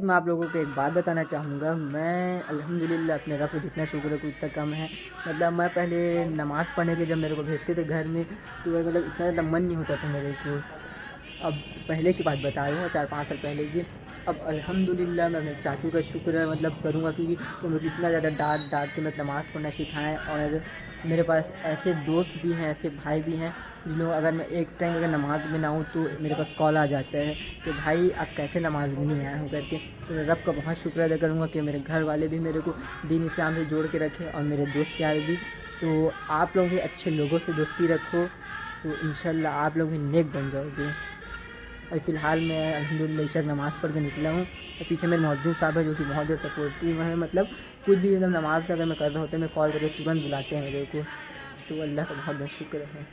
मैं आप लोगों को एक बात बताना चाहूँगा। मैं अल्हम्दुलिल्लाह अपने रब को जितना शुक्र है उतना कम है। मतलब मैं पहले नमाज़ पढ़ने के जब मेरे को भेजते थे घर में, तो मतलब इतना ज़्यादा मन नहीं होता था मेरे को। अब पहले की बात बता रहा हूँ, 4-5 साल पहले की। अब अल्हम्दुलिल्लाह मैं अपने चाचू का शुक्र है मतलब करूँगा, क्योंकि वो मुझे इतना ज़्यादा डाँट के मैं नमाज़ पढ़ना सिखाएँ। और मेरे पास ऐसे दोस्त भी हैं, ऐसे भाई भी हैं, जिन लोग अगर मैं एक टाइम अगर नमाज़ में ना हूँ तो मेरे पास कॉल आ जाता है कि भाई आप कैसे नमाज़ में नहीं आए हो करके। तो मैं रब का बहुत शुक्र अदा करूँगा कि मेरे घर वाले भी मेरे को दीन इस्लाम से जोड़ के रखे, और मेरे दोस्त यार भी। तो आप लोग भी अच्छे लोगों से दोस्ती रखो, तो इंशाल्लाह आप लोग भी नेक बन जाओगे। और फ़िलहाल मैं अल्हम्दुलिल्लाह इशा नमाज़ पढ़ के निकला हूँ, और पीछे मेरे मौजूद साहब है जो कि बहुत ज़्यादा सपोर्टिव हैं। मतलब कुछ भी मतलब नमाज़ का अगर मैं कर रहा होता है, मैं कॉल करके तुरंत बुलाते हैं मेरे को। तो अल्लाह का बहुत बहुत शुक्र है।